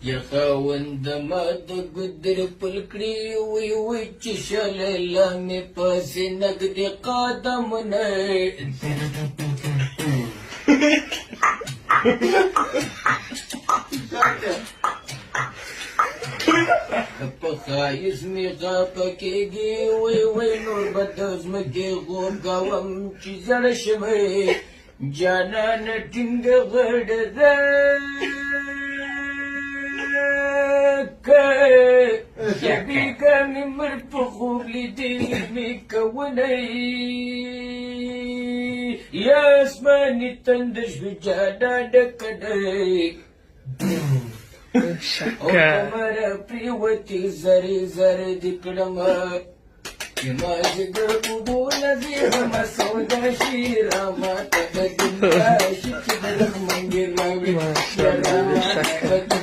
يا خاوند ماد قدر پلکړي وي وي چې شلله مې پسې نګدې قدمونه په ښایست مې غاپه کېږي وي وي نور به د ځمکې غورګوم چې زړه شوی جانانه ټینګه غړه ده بیګا مې مړ په خوب لیدلې مې کولی یا اسماني تندر شوې جانا ډکه دی او کمره پرېوتې زرې زرې دې کړمه ما زګر اوبونه زیرمه سودا شي راماته د دنیا شي چې د رحمن ګراوي